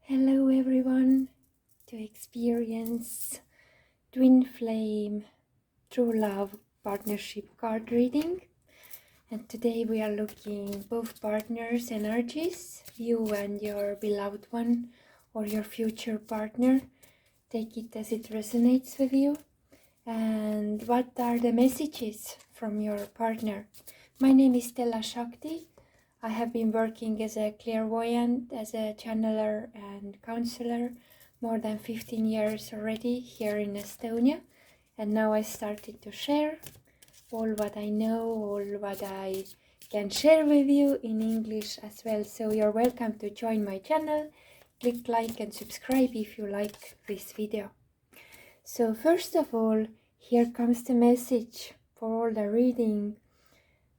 Hello everyone, to experience Twin Flame True Love Partnership card reading. And today we are looking both partners' energies, you and your beloved one or your future partner. Take it as it resonates with you. And what are the messages from your partner? My name is Stella. I have been working as a clairvoyant, as a channeler and counselor more than 15 years already here in Estonia. And now I started to share all what I know, all what I can share with you in English as well. So you're welcome to join my channel. Click like and subscribe if you like this video. So first of all, here comes the message for all the reading.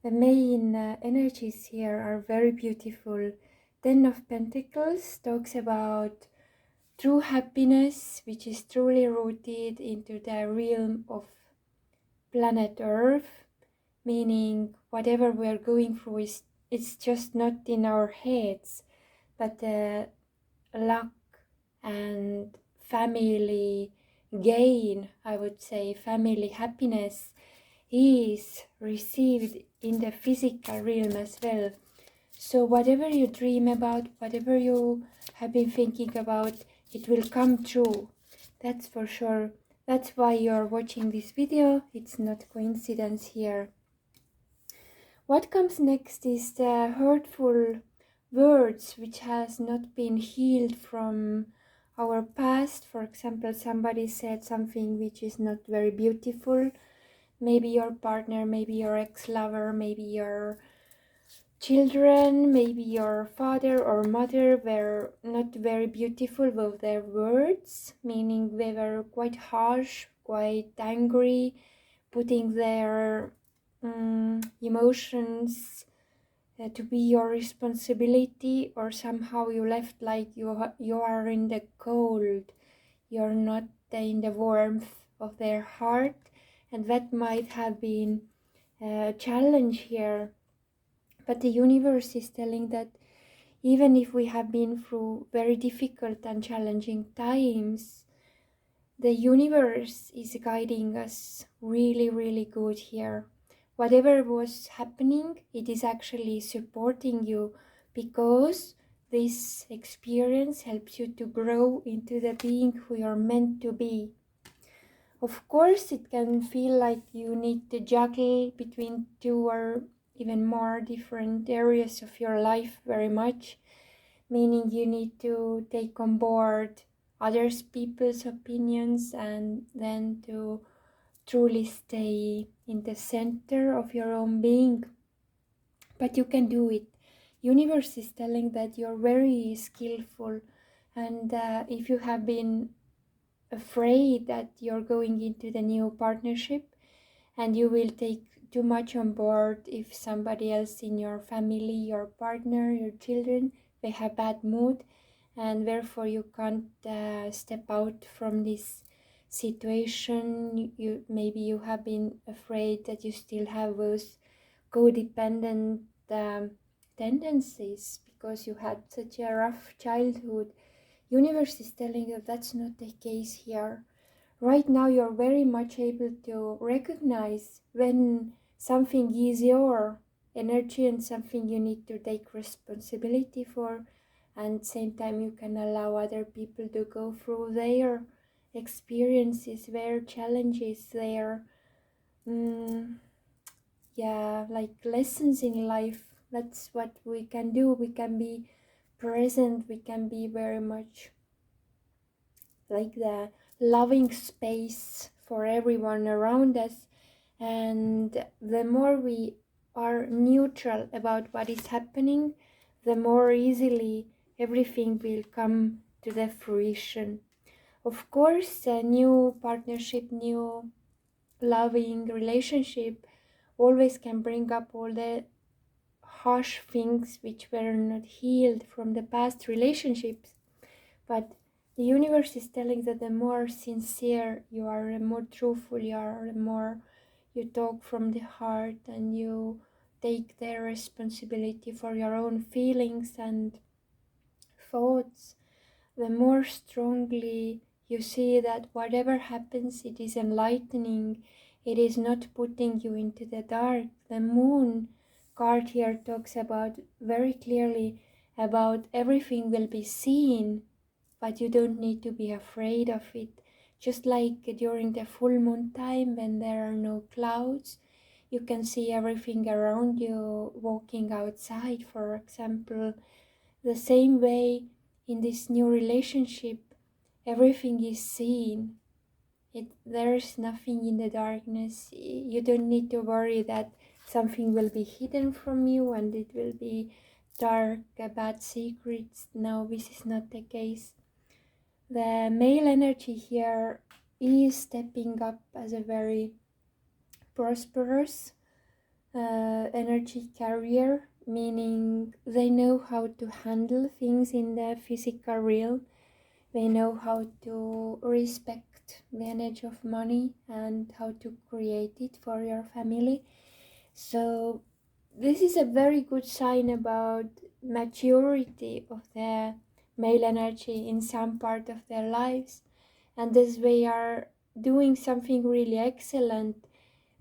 The main energies here are very beautiful. Ten of Pentacles talks about true happiness, which is truly rooted into the realm of planet Earth, meaning whatever we're going through it's just not in our heads, but luck and family gain, I would say, family happiness is received in the physical realm as well. So whatever you dream about, whatever you have been thinking about, it will come true. That's for sure. That's why you're watching this video. It's not coincidence here. What comes next is the hurtful words which has not been healed from our past. For example, somebody said something which is not very beautiful. Maybe your partner, maybe your ex-lover, maybe your children, maybe your father or mother were not very beautiful with their words, meaning they were quite harsh, quite angry, putting their emotions to be your responsibility, or somehow you left like you are in the cold, you're not in the warmth of their heart. And that might have been a challenge here. But the universe is telling that even if we have been through very difficult and challenging times, the universe is guiding us really, really good here. Whatever was happening, it is actually supporting you, because this experience helps you to grow into the being who you're meant to be. Of course, it can feel like you need to juggle between two or even more different areas of your life very much, meaning you need to take on board others people's opinions and then to truly stay in the center of your own being. But you can do it. Universe is telling that you're very skillful, and if you have been afraid that you're going into the new partnership and you will take too much on board if somebody else in your family, your partner, your children, they have bad mood, and therefore you can't step out from this situation. Maybe you have been afraid that you still have those codependent tendencies because you had such a rough childhood. Universe is telling you that's not the case here. Right now you're very much able to recognize when something is your energy and something you need to take responsibility for, and at the same time you can allow other people to go through their experiences, their challenges, their like lessons in life. That's what we can do. We can be present, we can be very much like the loving space for everyone around us. And the more we are neutral about what is happening, the more easily everything will come to the fruition. Of course, a new partnership, new loving relationship always can bring up all the harsh things which were not healed from the past relationships. But the universe is telling that the more sincere you are, the more truthful you are, the more you talk from the heart and you take the responsibility for your own feelings and thoughts, the more strongly you see that whatever happens, it is enlightening. It is not putting you into the dark. The moon card here talks about very clearly about everything will be seen, but you don't need to be afraid of it. Just like during the full moon time when there are no clouds, you can see everything around you walking outside, for example. The same way in this new relationship, everything is seen. There's nothing in the darkness. You don't need to worry that something will be hidden from you and it will be dark, bad secrets. No, this is not the case. The male energy here is stepping up as a very prosperous energy carrier, meaning they know how to handle things in the physical realm. They know how to respect the energy of money and how to create it for your family. So this is a very good sign about maturity of the male energy in some part of their lives. And as they are doing something really excellent,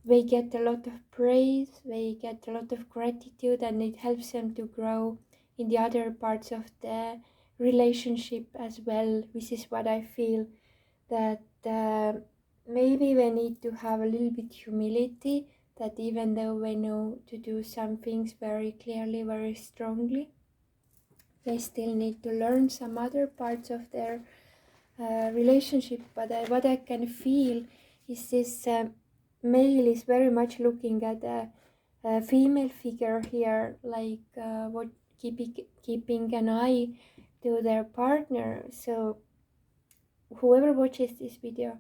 they get a lot of praise, they get a lot of gratitude, and it helps them to grow in the other parts of the relationship as well. This is what I feel, that maybe they need to have a little bit humility, that even though they know to do some things very clearly, very strongly, they still need to learn some other parts of their relationship. But what I can feel is this male is very much looking at a female figure here, like what keeping an eye to their partner. So whoever watches this video,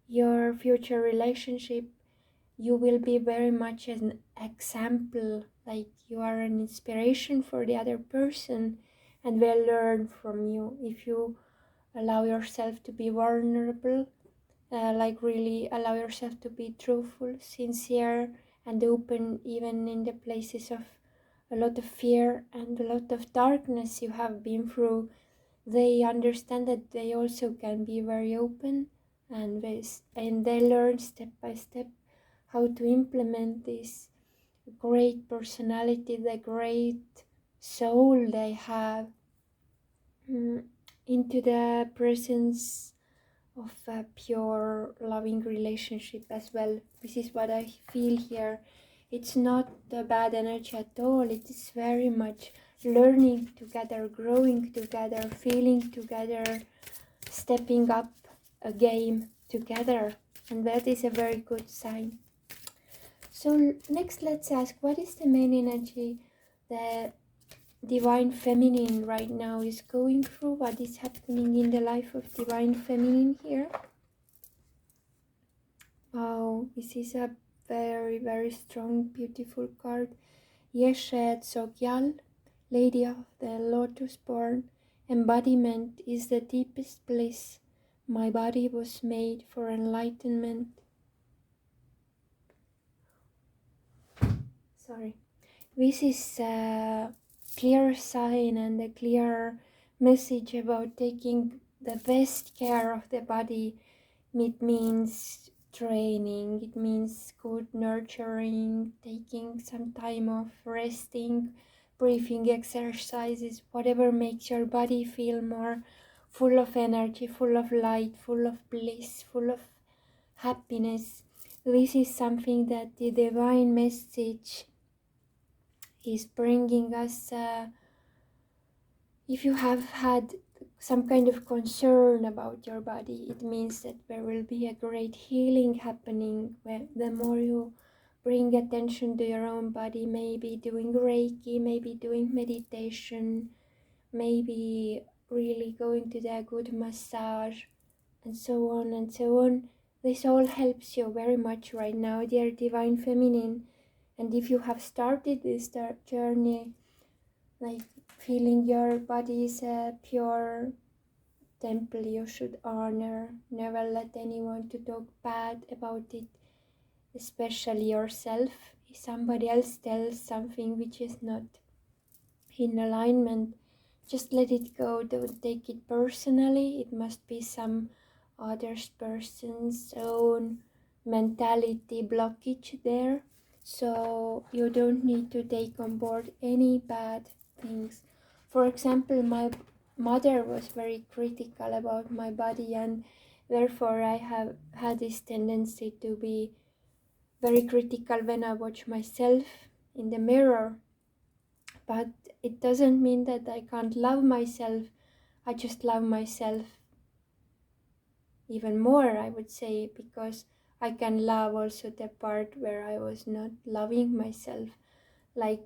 your future relationship, you will be very much an example, like you are an inspiration for the other person, and they'll learn from you if you allow yourself to be vulnerable, like really allow yourself to be truthful, sincere, and open, even in the places of a lot of fear and a lot of darkness you have been through. They understand that they also can be very open, and they learn step by step how to implement this great personality, the great soul they have, into the presence of a pure loving relationship as well. This is what I feel here. It's not the bad energy at all. It is very much learning together, growing together, feeling together, stepping up a game together, and that is a very good sign. So next, let's ask, what is the main energy the Divine Feminine right now is going through? What is happening in the life of Divine Feminine here? Wow, this is a very, very strong, beautiful card. Yeshet Sogyal, Lady of the Lotus Born. Embodiment is the deepest bliss. My body was made for enlightenment. Sorry. This is a clear sign and a clear message about taking the best care of the body. It means training, it means good nurturing, taking some time off, resting, breathing exercises, whatever makes your body feel more full of energy, full of light, full of bliss, full of happiness. This is something that the divine message is bringing us. If you have had some kind of concern about your body, it means that there will be a great healing happening. Where the more you bring attention to your own body, maybe doing Reiki, maybe doing meditation, maybe really going to the good massage, and so on and so on. This all helps you very much right now, dear Divine Feminine. And if you have started this journey, like feeling your body is a pure temple you should honor, never let anyone to talk bad about it, especially yourself. If somebody else tells something which is not in alignment, Just let it go. Don't take it personally. It must be some other person's own mentality blockage there. So you don't need to take on board any bad things. For example, my mother was very critical about my body, and therefore I have had this tendency to be very critical when I watch myself in the mirror. But it doesn't mean that I can't love myself. I just love myself even more, I would say, because I can love also the part where I was not loving myself, like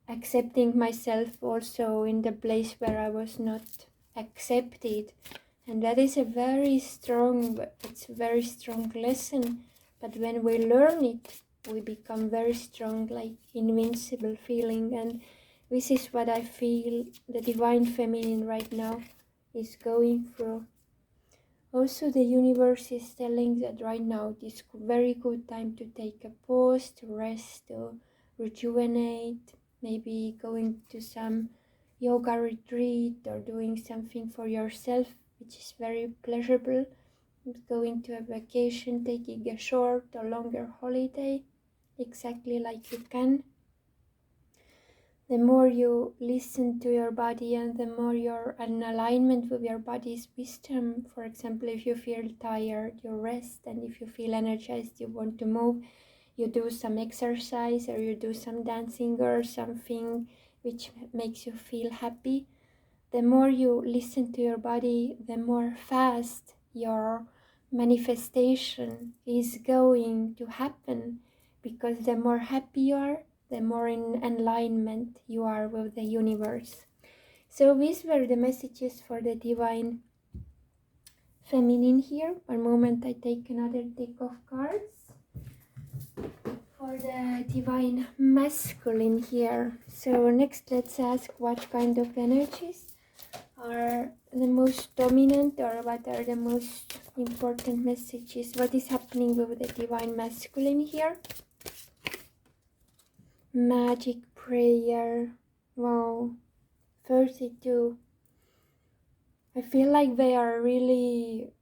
accepting myself also in the place where I was not accepted. And that is it's a very strong lesson. But when we learn it, we become very strong, like invincible feeling. And this is what I feel the Divine Feminine right now is going through. Also, the universe is telling that right now it is very good time to take a pause, to rest, to rejuvenate, maybe going to some yoga retreat or doing something for yourself, which is very pleasurable. Going to a vacation, taking a short or longer holiday, exactly like you can. The more you listen to your body and the more you're in alignment with your body's wisdom. For example, if you feel tired, you rest, and if you feel energized, you want to move, you do some exercise or you do some dancing or something which makes you feel happy. The more you listen to your body, the more fast your manifestation is going to happen, because the more happy you are, the more in alignment you are with the universe. So these were the messages for the Divine Feminine here. One moment, I take another deck of cards for the Divine Masculine here. So next, let's ask what kind of energies are the most dominant, or what are the most important messages. What is happening with the Divine Masculine here? Magic prayer. Wow. 32. I feel like they are really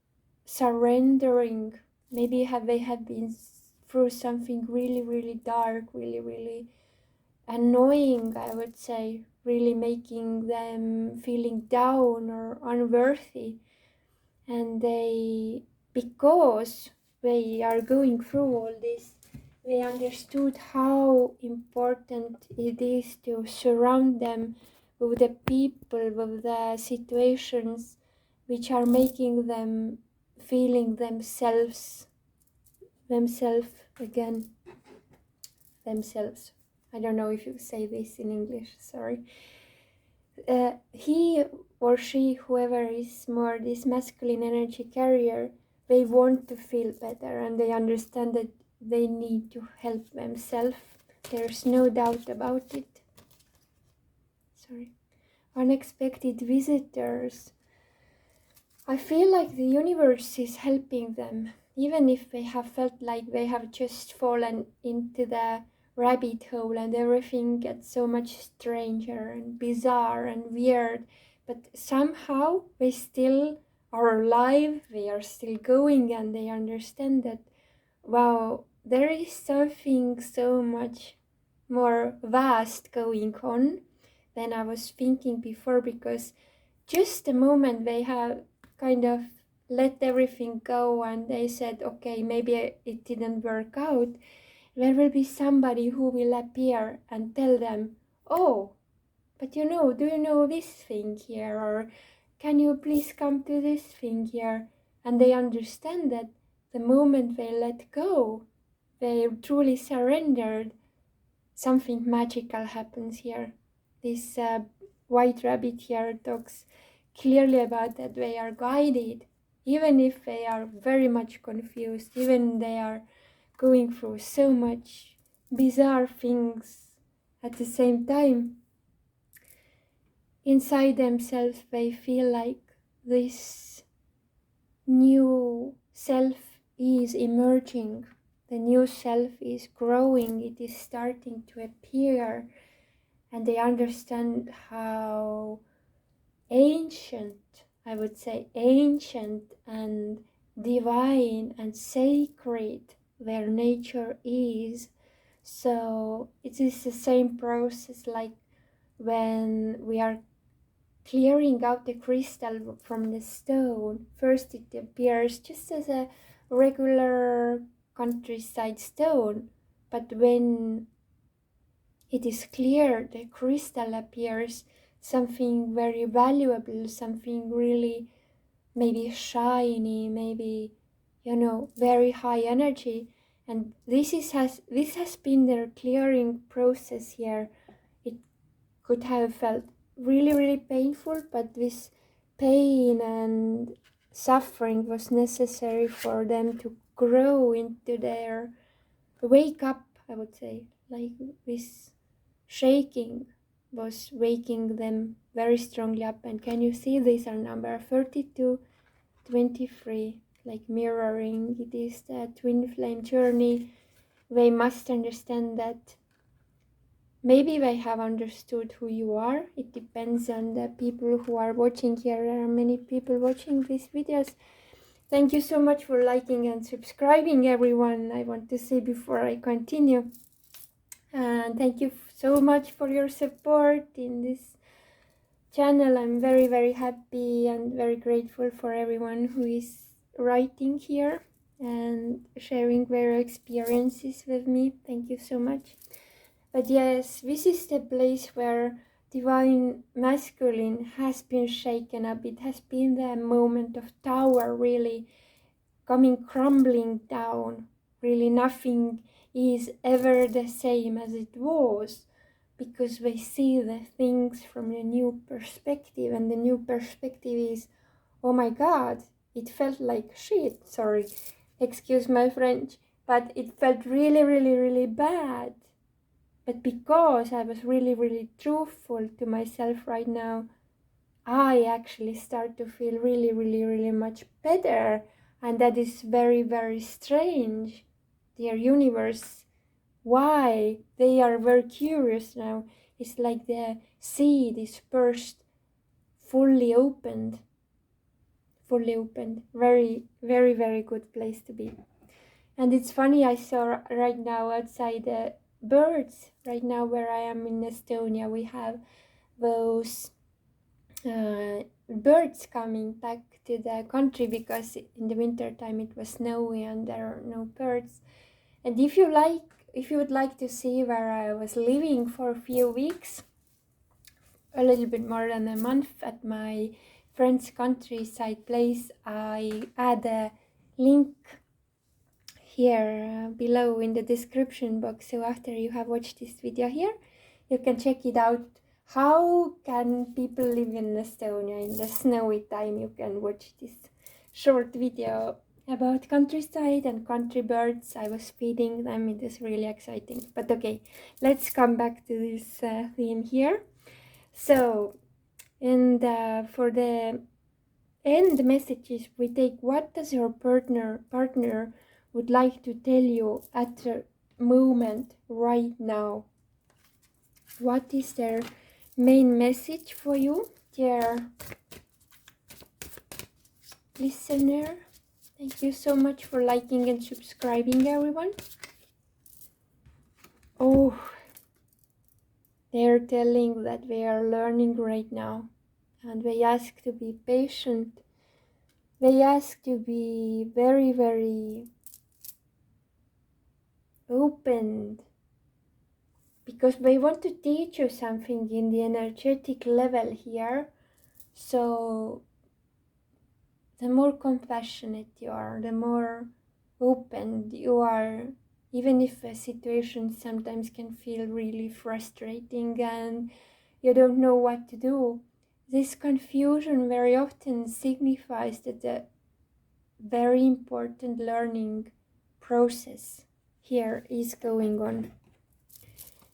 surrendering. Maybe they have been through something really dark, really annoying, I would say, really making them feeling down or unworthy. And because they are going through all this, they understood how important it is to surround them with the people, with the situations which are making them feeling themselves again, themselves. I don't know if you say this in English, sorry. He or she, whoever is more this masculine energy carrier, they want to feel better and they understand that they need to help themselves. There's no doubt about it. Sorry. Unexpected visitors. I feel like the universe is helping them, even if they have felt like they have just fallen into the rabbit hole and everything gets so much stranger and bizarre and weird. But somehow they still are alive, they are still going, and they understand that, wow, there is something so much more vast going on than I was thinking before, because just the moment they have kind of let everything go and they said, okay, maybe it didn't work out, there will be somebody who will appear and tell them, oh, but do you know this thing here, or can you please come to this thing here? And they understand that the moment they let go, they truly surrendered, something magical happens here. This white rabbit here talks clearly about that they are guided, even if they are very much confused, even they are going through so much bizarre things at the same time. Inside themselves, they feel like this new self is emerging. The new self is growing, it is starting to appear, and they understand how ancient, I would say, ancient and divine and sacred their nature is. So it is the same process like when we are clearing out the crystal from the stone. First it appears just as a regular countryside stone, but when it is clear, the crystal appears something very valuable, something really maybe shiny, maybe, very high energy. And this has been their clearing process here. It could have felt really, really painful, but this pain and suffering was necessary for them to grow into their wake up, I would say. Like this shaking was waking them very strongly up. And can you see these are number 32, 23, like mirroring. It is the twin flame journey. They must understand that maybe they have understood who you are. It depends on the people who are watching here. There are many people watching these videos. Thank you so much for liking and subscribing, everyone. I want to say before I continue. And thank you so much for your support in this channel. I'm very, very happy and very grateful for everyone who is writing here and sharing their experiences with me. Thank you so much. But yes, this is the place where divine masculine has been shaken up. It has been the moment of tower really coming crumbling down. Really nothing is ever the same as it was, because they see the things from a new perspective, and the new perspective is, oh my god, it felt like shit, sorry, excuse my French, but it felt really, really, really bad. But because I was really, really truthful to myself right now, I actually start to feel really, really, really much better. And that is very, very strange. Dear universe, why? They are very curious now. It's like the seed is burst, fully opened. Fully opened. Very, very, very good place to be. And it's funny, I saw right now outside the birds. Right now where I am in Estonia, we have those birds coming back to the country, because in the winter time it was snowy and there are no birds. And if you would like to see where I was living for a few weeks, a little bit more than a month at my friend's countryside place, I add a link here below in the description box. So after you have watched this video here, you can check it out. How can people live in Estonia in the snowy time? You can watch this short video about countryside and country birds. I was feeding them. It is really exciting. But okay, let's come back to this theme here. So, and for the end messages, we take what does your partner would like to tell you at the moment right now. What is their main message for you, dear listener? Thank you so much for liking and subscribing, everyone. Oh, they're telling that they are learning right now, and they ask to be patient. They ask to be very, very open, because they want to teach you something in the energetic level here. So the more compassionate you are, the more open you are, even if a situation sometimes can feel really frustrating and you don't know what to do. This confusion very often signifies that the very important learning process here is going on.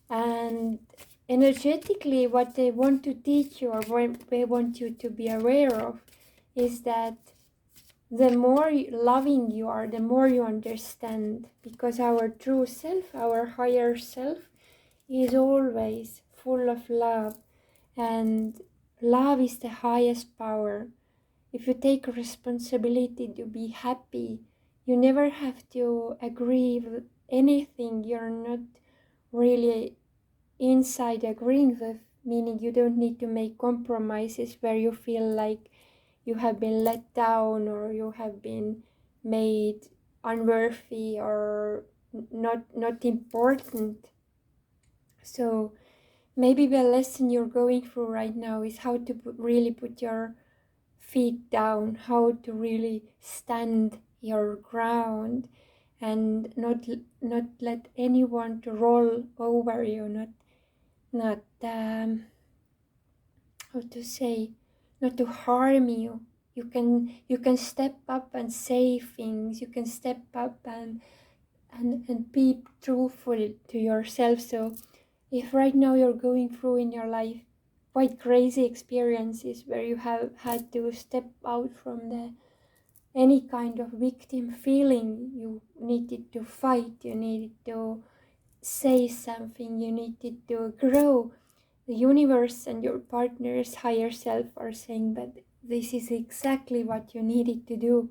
And energetically, what they want to teach you, or what they want you to be aware of, is that the more loving you are, the more you understand, because our true self, our higher self, is always full of love, and love is the highest power. If you take responsibility to be happy, you never have to agree with anything you're not really inside agreeing with, meaning you don't need to make compromises where you feel like you have been let down or you have been made unworthy or not important. So maybe the lesson you're going through right now is how to really put your feet down, how to really stand your ground and not let anyone to roll over you, not how to say, not to harm you. You can step up and say things. You can step up and be truthful to yourself. So if right now you're going through in your life quite crazy experiences where you have had to step out from the any kind of victim feeling, you needed to fight, you needed to say something, you needed to grow, the universe and your partner's higher self are saying that this is exactly what you needed to do,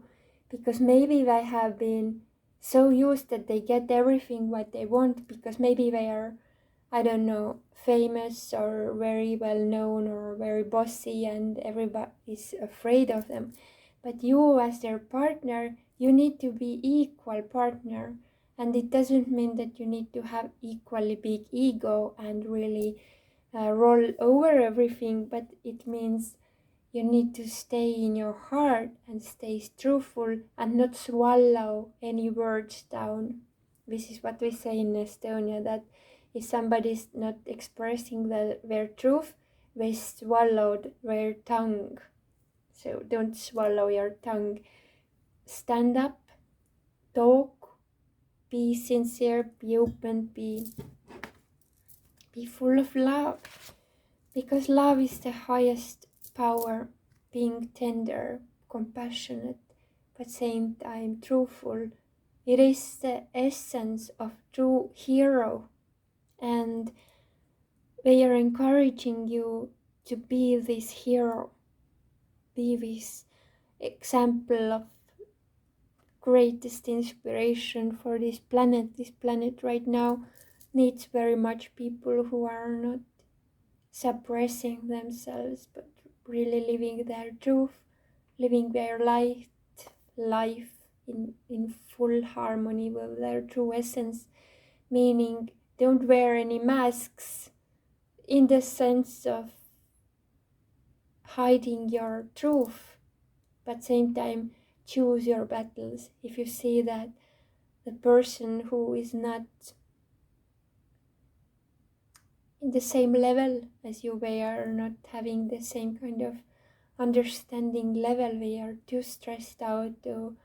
because maybe they have been so used that they get everything what they want, because maybe they are, I don't know, famous or very well known or very bossy and everybody is afraid of them. But you as their partner, you need to be equal partner. And it doesn't mean that you need to have equally big ego and really roll over everything, but it means you need to stay in your heart and stay truthful and not swallow any words down. This is what we say in Estonia, that if somebody is not expressing their truth, they swallowed their tongue. So don't swallow your tongue. Stand up, talk, be sincere, be open, be full of love. Because love is the highest power, being tender, compassionate, but same time truthful. It is the essence of true hero, and they are encouraging you to be this hero, be this example of greatest inspiration for this planet. This planet right now needs very much people who are not suppressing themselves, but really living their truth, living their life in full harmony with their true essence, meaning don't wear any masks in the sense of hiding your truth, but same time choose your battles. If you see that the person who is not in the same level as you, they are not having the same kind of understanding level, they are too stressed out to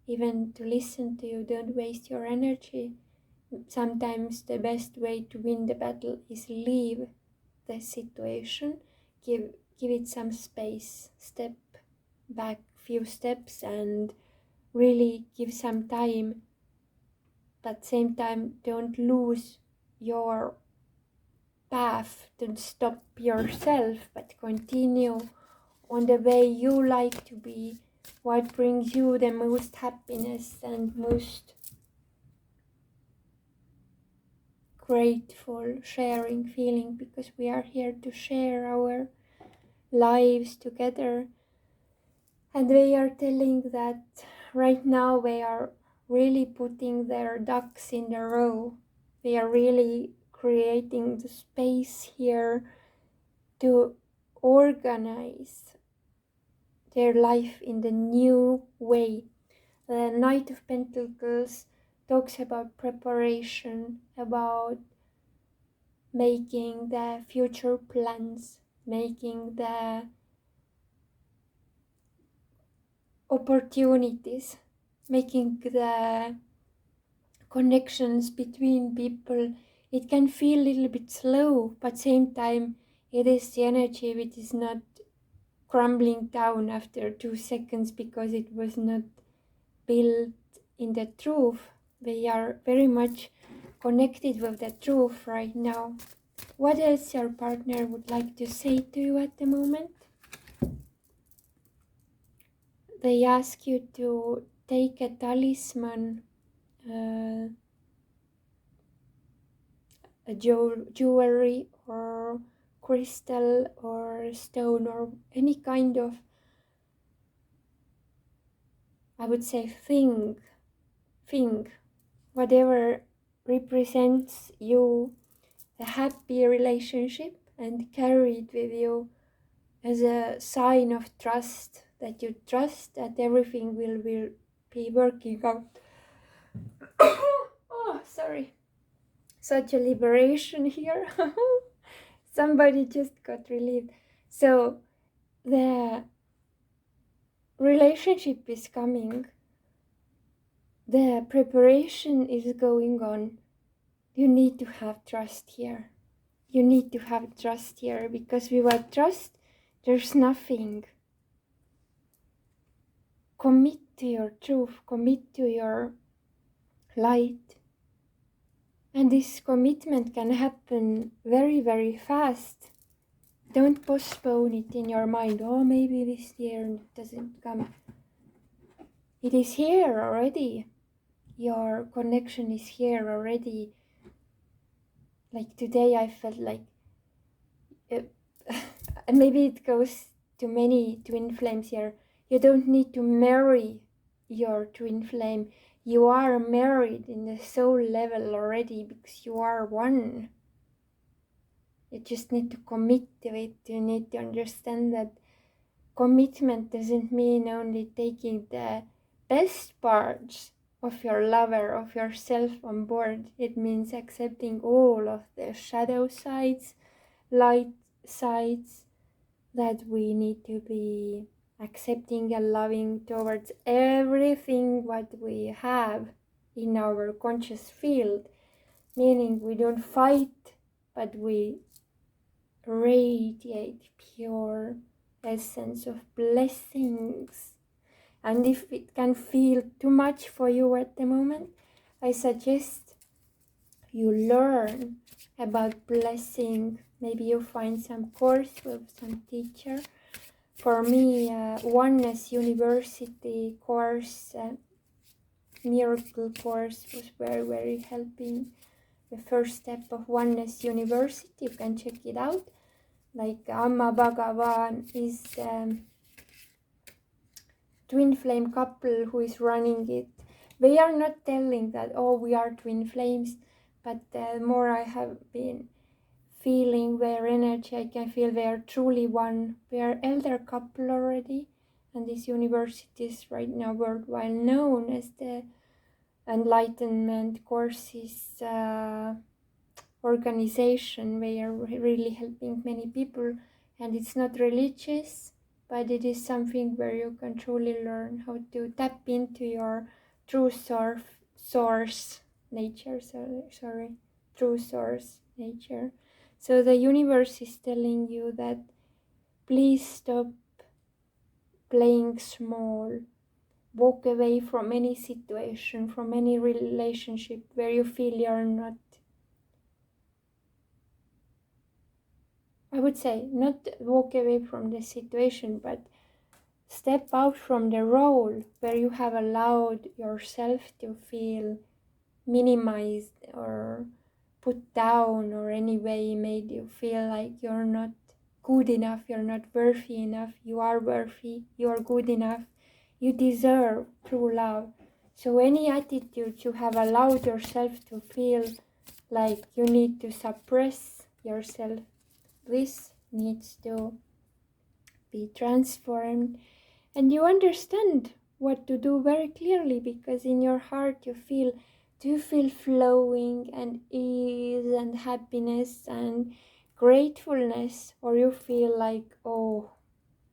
even to listen to you, don't waste your energy. Sometimes the best way to win the battle is leave the situation, give it some space, step back few steps and really give some time, but same time don't lose your path, don't stop yourself, but continue on the way you like to be, what brings you the most happiness and most grateful sharing feeling, because we are here to share our lives together. And they are telling that right now they are really putting their ducks in a row. They are really creating the space here to organize their life in the new way. The Knight of Pentacles talks about preparation, about making the future plans, making the opportunities, making the connections between people. It can feel a little bit slow, but same time it is the energy which is not crumbling down after 2 seconds because it was not built in the truth. They are very much connected with the truth right now. What else your partner would like to say to you at the moment? They ask you to take a talisman, uh, a jewelry or crystal or stone or any kind of, I would say, thing, whatever represents you a happy relationship, and carry it with you as a sign of trust, that you trust that everything will be working out. Oh, sorry. Such a liberation here. Somebody just got relieved. So the relationship is coming. The preparation is going on. You need to have trust here. You need to have trust here, because without trust, there's nothing. Commit to your truth, commit to your light. And this commitment can happen very, very fast. Don't postpone it in your mind. Oh, maybe this year doesn't come. It is here already. Your connection is here already. Like today I felt like, maybe it goes to many twin flames here. You don't need to marry your twin flame. You are married in the soul level already, because you are one. You just need to commit to it. You need to understand that commitment doesn't mean only taking the best parts of your lover, of yourself on board. It means accepting all of the shadow sides, light sides, that we need to be accepting and loving towards everything what we have in our conscious field. Meaning we don't fight, but we radiate pure essence of blessings. And if it can feel too much for you at the moment, I suggest you learn about blessing. Maybe you find some course with some teacher. For me, Oneness University course, miracle course, was very, very helping. The first step of Oneness University, you can check it out. Like Amma Bhagavan is twin flame couple who is running it. They are not telling that, oh, we are twin flames, but the more I have been feeling their energy, I can feel they are truly one. They are elder couple already, and this university is right now worldwide known as the Enlightenment Courses organization. They are really helping many people, and it's not religious, but it is something where you can truly learn how to tap into your true source nature. True source nature. So the universe is telling you that please stop playing small. Walk away from any situation, from any relationship where you feel you're not, I would say, not walk away from the situation, but step out from the role where you have allowed yourself to feel minimized or put down, or any way made you feel like you're not good enough, you're not worthy enough. You are worthy, you are good enough, you deserve true love. So any attitude you have allowed yourself to feel like you need to suppress yourself, this needs to be transformed, and you understand what to do very clearly, because in your heart you feel flowing and ease and happiness and gratefulness, or you feel like, oh,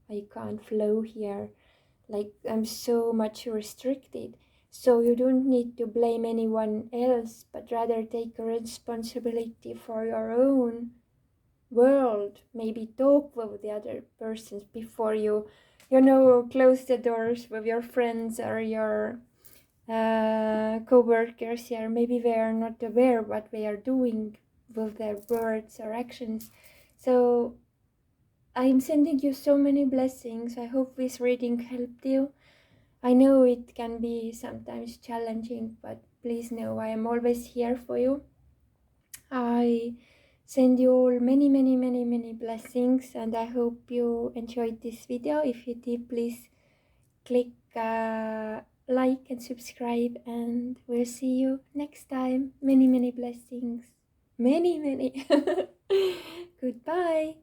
I can't flow here, like I'm so much restricted. So you don't need to blame anyone else, but rather take responsibility for your own world. Maybe talk with the other persons before you close the doors with your friends or your co-workers here. Maybe they are not aware what they are doing. with their words or actions. So I'm sending you so many blessings. I hope this reading helped you. I know it can be sometimes challenging, but please know I am always here for you. I send you all many, many, many, many blessings, and I hope you enjoyed this video. If you did, please click like and subscribe, and we'll see you next time. Many, many blessings. Many, many. Goodbye.